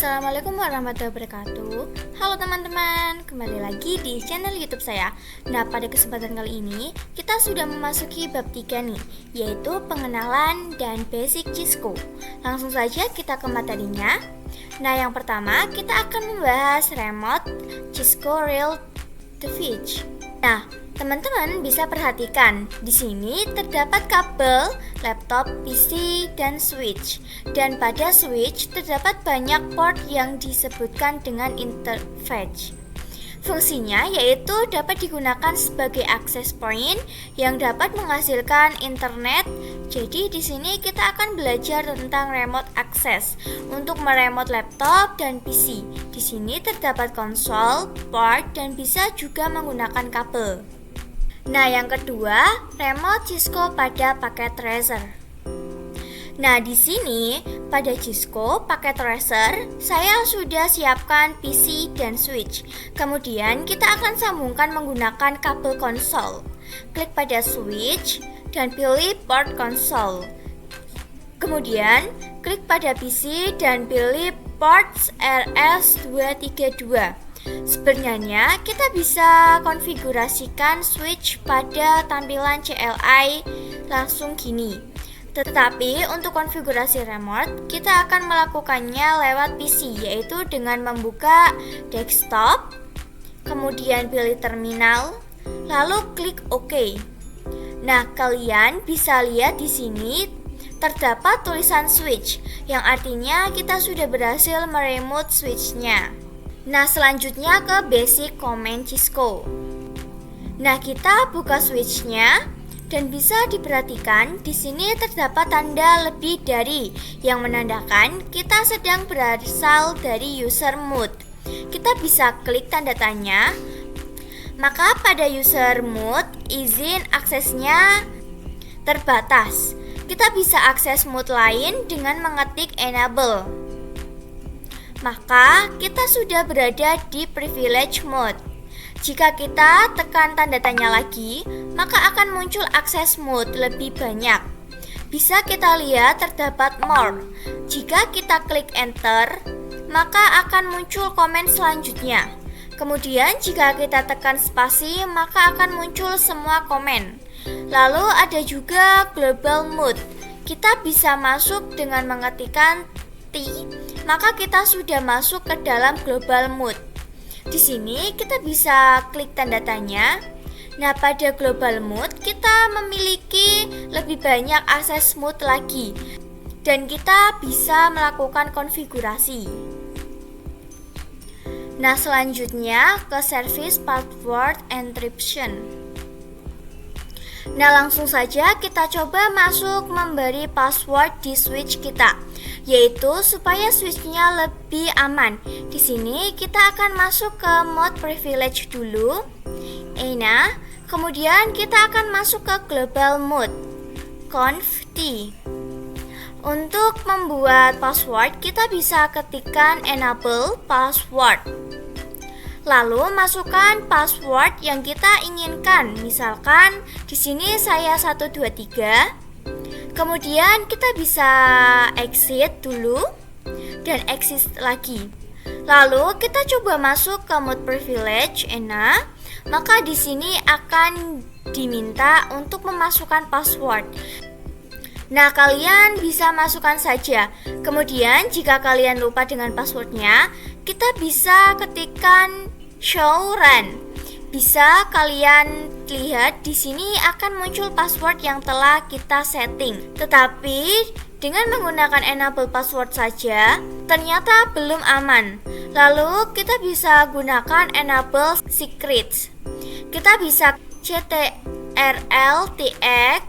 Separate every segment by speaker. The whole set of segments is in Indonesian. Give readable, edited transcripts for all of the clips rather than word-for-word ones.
Speaker 1: Assalamualaikum warahmatullahi wabarakatuh. Halo teman-teman, kembali lagi di channel YouTube saya. Nah, pada kesempatan kali ini kita sudah memasuki bab 3 nih, yaitu pengenalan dan basic Cisco. Langsung saja kita ke materinya. Nah, yang pertama kita akan membahas remote Cisco Real TV. Nah, teman-teman bisa perhatikan, di sini terdapat kabel, laptop, PC, dan switch. Dan pada switch terdapat banyak port yang disebutkan dengan interface. Fungsinya yaitu dapat digunakan sebagai access point yang dapat menghasilkan internet. Jadi di sini kita akan belajar tentang remote access untuk meremote laptop dan PC. Di sini terdapat konsol, port, dan bisa juga menggunakan kabel. Nah, yang kedua, remote Cisco pada paket tracer. Nah, di sini pada Cisco paket tracer saya sudah siapkan PC dan switch. Kemudian kita akan sambungkan menggunakan kabel konsol. Klik pada switch dan pilih port konsol. Kemudian klik pada PC dan pilih ports RS232. Sebenarnya kita bisa konfigurasikan switch pada tampilan CLI langsung gini. Tetapi untuk konfigurasi remote kita akan melakukannya lewat PC, yaitu dengan membuka desktop, kemudian pilih terminal, lalu klik OK. Nah, kalian bisa lihat di sini terdapat tulisan switch, yang artinya kita sudah berhasil meremote switch-nya. Nah, selanjutnya ke basic command Cisco. Nah, kita buka switch-nya dan bisa diperhatikan di sini terdapat tanda lebih dari yang menandakan kita sedang berasal dari user mode. Kita bisa klik tanda tanya. Maka pada user mode izin aksesnya terbatas. Kita bisa akses mode lain dengan mengetik enable. Maka kita sudah berada di privilege mode. Jika kita tekan tanda tanya lagi, maka akan muncul akses mode lebih banyak. Bisa kita lihat terdapat more. Jika kita klik enter, maka akan muncul komen selanjutnya. Kemudian jika kita tekan spasi, maka akan muncul semua komen. Lalu ada juga global mode. Kita bisa masuk dengan mengetikkan T, maka kita sudah masuk ke dalam global mode. Di sini kita bisa klik tanda tanya. Nah, pada global mode kita memiliki lebih banyak akses mode lagi dan kita bisa melakukan konfigurasi. Nah, selanjutnya ke service password encryption. Nah, langsung saja kita coba masuk memberi password di switch kita, yaitu supaya switchnya lebih aman. Di sini kita akan masuk ke mode privilege dulu. Nah, kemudian kita akan masuk ke global mode. Conf T. Untuk membuat password kita bisa ketikkan enable password. Lalu masukkan password yang kita inginkan. Misalkan di sini saya 123. Kemudian kita bisa exit dulu dan exit lagi. Lalu kita coba masuk ke mode privilege. Maka di sini akan diminta untuk memasukkan password. Nah, kalian bisa masukkan saja. Kemudian jika kalian lupa dengan passwordnya, kita bisa ketikkan show run. Bisa kalian lihat di sini akan muncul password yang telah kita setting. Tetapi dengan menggunakan enable password saja ternyata belum aman. Lalu kita bisa gunakan enable secrets. Kita bisa CTRL-TX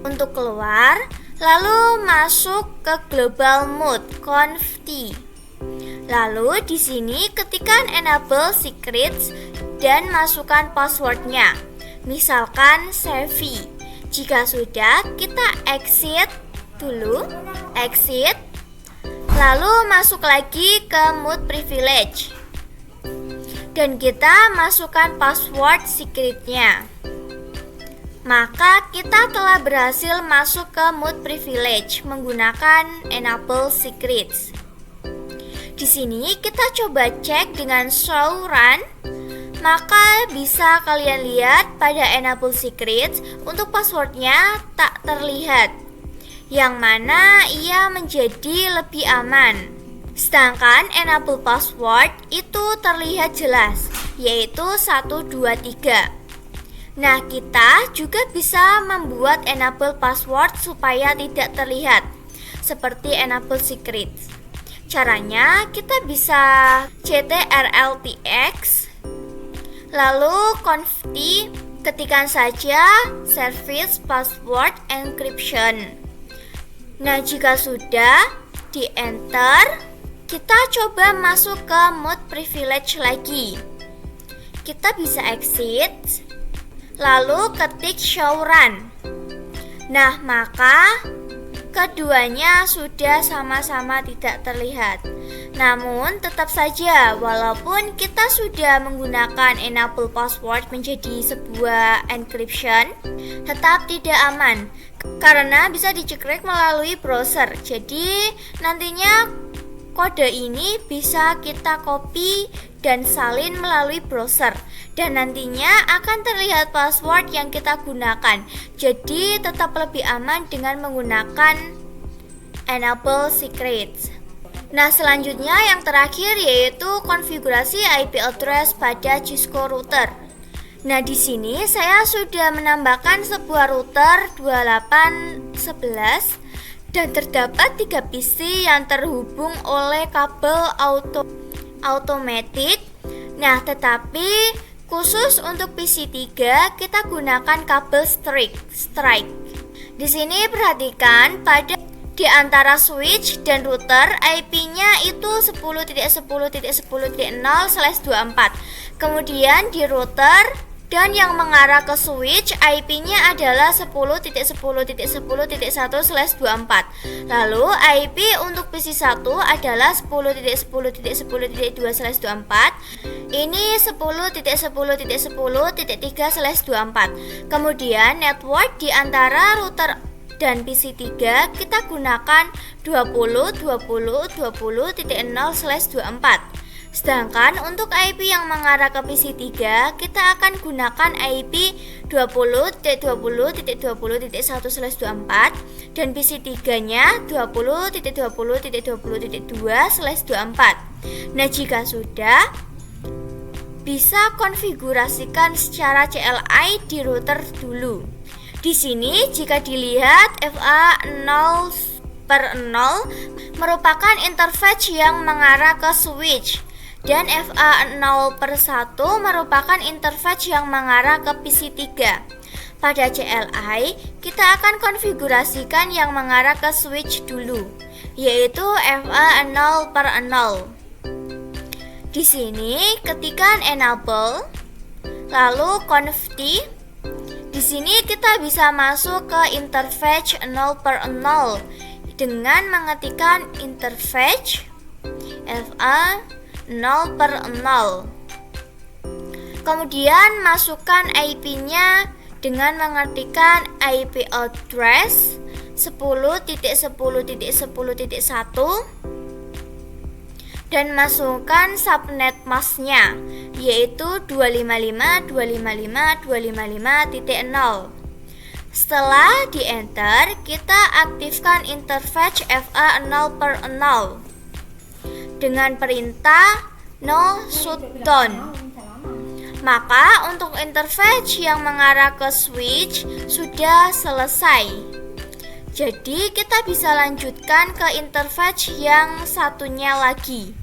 Speaker 1: untuk keluar, lalu masuk ke global mode conf T. Lalu di sini ketikkan enable secrets dan masukkan passwordnya. Misalkan Sevi. Jika sudah, kita exit dulu, exit. Lalu masuk lagi ke mode privilege. Dan kita masukkan password secretnya. Maka kita telah berhasil masuk ke mode privilege menggunakan enable secrets. Di sini kita coba cek dengan show run. Maka bisa kalian lihat pada Enable Secrets untuk passwordnya tak terlihat, yang mana ia menjadi lebih aman. Sedangkan Enable Password itu terlihat jelas, yaitu 123. Nah, kita juga bisa membuat Enable Password supaya tidak terlihat, seperti Enable Secrets. Caranya kita bisa ctrl-tx, lalu conft, ketikkan saja service password encryption. Nah, jika sudah di enter, kita coba masuk ke mode privilege lagi. Kita bisa exit, lalu ketik show run. Nah, maka keduanya sudah sama-sama tidak terlihat. Namun tetap saja, walaupun kita sudah menggunakan enable password menjadi sebuah encryption, tetap tidak aman karena bisa dicek melalui browser. Jadi nantinya kode ini bisa kita copy dan salin melalui browser, dan nantinya akan terlihat password yang kita gunakan. Jadi tetap lebih aman dengan menggunakan Enable Secrets. Nah, selanjutnya yang terakhir yaitu konfigurasi IP address pada Cisco router. Nah, di sini saya sudah menambahkan sebuah router 2811 dan terdapat 3 PC yang terhubung oleh kabel automatic. Nah, tetapi khusus untuk PC 3 kita gunakan kabel strike. Di sini perhatikan pada di antara switch dan router IP-nya itu 10.10.10.0/24. Kemudian di router dan yang mengarah ke switch IP-nya adalah 10.10.10.1/24. Lalu IP untuk PC 1 adalah 10.10.10.2/24. Ini 10.10.10.3/24. Kemudian network di antara router dan PC 3 kita gunakan 20.20.20.0/24. Sedangkan untuk IP yang mengarah ke PC 3 kita akan gunakan IP 20.20.20.1/24 dan PC 3-nya 20.20.20.2/24. Nah, jika sudah, bisa konfigurasikan secara CLI di router dulu. Di sini jika dilihat FA 0/0 merupakan interface yang mengarah ke switch dan FA 0/1 merupakan interface yang mengarah ke PC 3. Pada CLI, kita akan konfigurasikan yang mengarah ke switch dulu, yaitu FA 0/0. Di sini ketikkan enable, lalu conft. Di sini kita bisa masuk ke interface 0/0 dengan mengetikkan interface FA 0/0. Kemudian masukkan IP-nya dengan mengetikkan IP address 10.10.10.1 dan masukkan subnet masknya, yaitu 255.255.255.0. Setelah di enter, kita aktifkan interface FA 0/0 dengan perintah no shutdown. Maka untuk interface yang mengarah ke switch sudah selesai. Jadi kita bisa lanjutkan ke interface yang satunya lagi.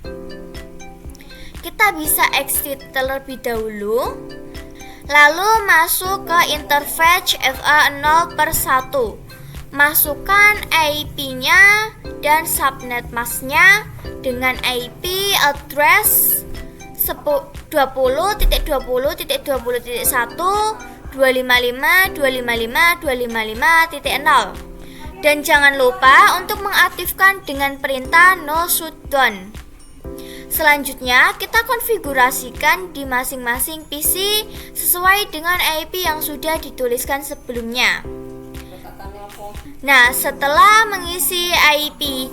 Speaker 1: Kita bisa exit terlebih dahulu, lalu masuk ke interface FA 0/1. Masukkan IP-nya dan subnet masknya dengan IP address 20.20.1.255.255.255.0. Dan jangan lupa untuk mengaktifkan dengan perintah no shutdown. Selanjutnya kita konfigurasikan di masing-masing PC sesuai dengan IP yang sudah dituliskan sebelumnya. Nah, setelah mengisi IP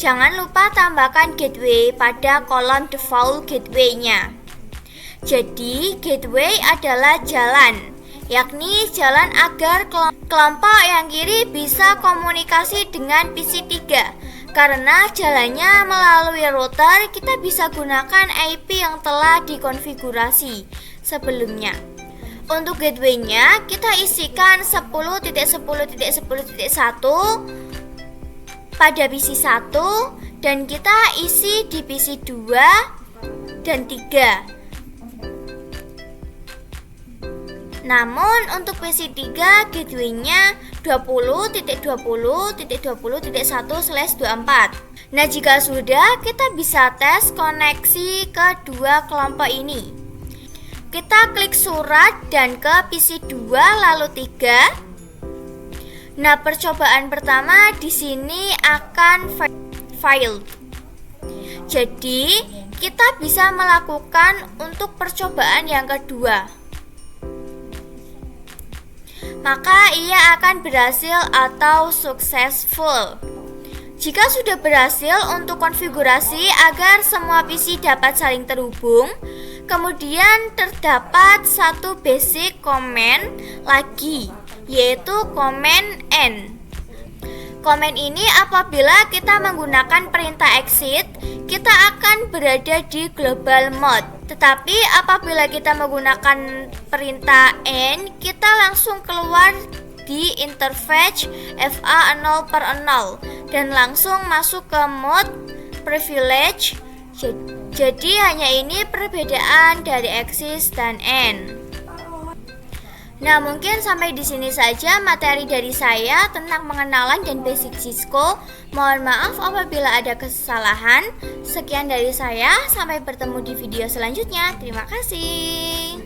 Speaker 1: Jangan lupa tambahkan gateway pada kolom default gateway-nya. Jadi, gateway adalah jalan, yakni jalan agar kelompok yang kiri bisa komunikasi dengan PC3. Karena jalannya melalui router, kita bisa gunakan IP yang telah dikonfigurasi sebelumnya. Untuk gateway-nya, kita isikan 10.10.10.1 pada PC1 dan kita isi di PC2 dan 3. Namun untuk PC3 gateway-nya 20.20.20.1/24. Nah, jika sudah, kita bisa tes koneksi ke dua kelompok ini. Kita klik surat dan ke PC2 lalu 3. Nah, percobaan pertama di sini akan failed. Jadi, kita bisa melakukan untuk percobaan yang kedua. Maka ia akan berhasil atau successful. Jika sudah berhasil untuk konfigurasi agar semua PC dapat saling terhubung, kemudian terdapat satu basic command lagi, yaitu command N. Command ini apabila kita menggunakan perintah exit, kita akan berada di global mode. Tetapi apabila kita menggunakan perintah N, kita langsung keluar di interface FA0/0 dan langsung masuk ke mode privilege. Jadi hanya ini perbedaan dari exit dan N. Nah, mungkin sampai di sini saja materi dari saya tentang pengenalan dan basic Cisco. Mohon maaf apabila ada kesalahan. Sekian dari saya, sampai bertemu di video selanjutnya. Terima kasih.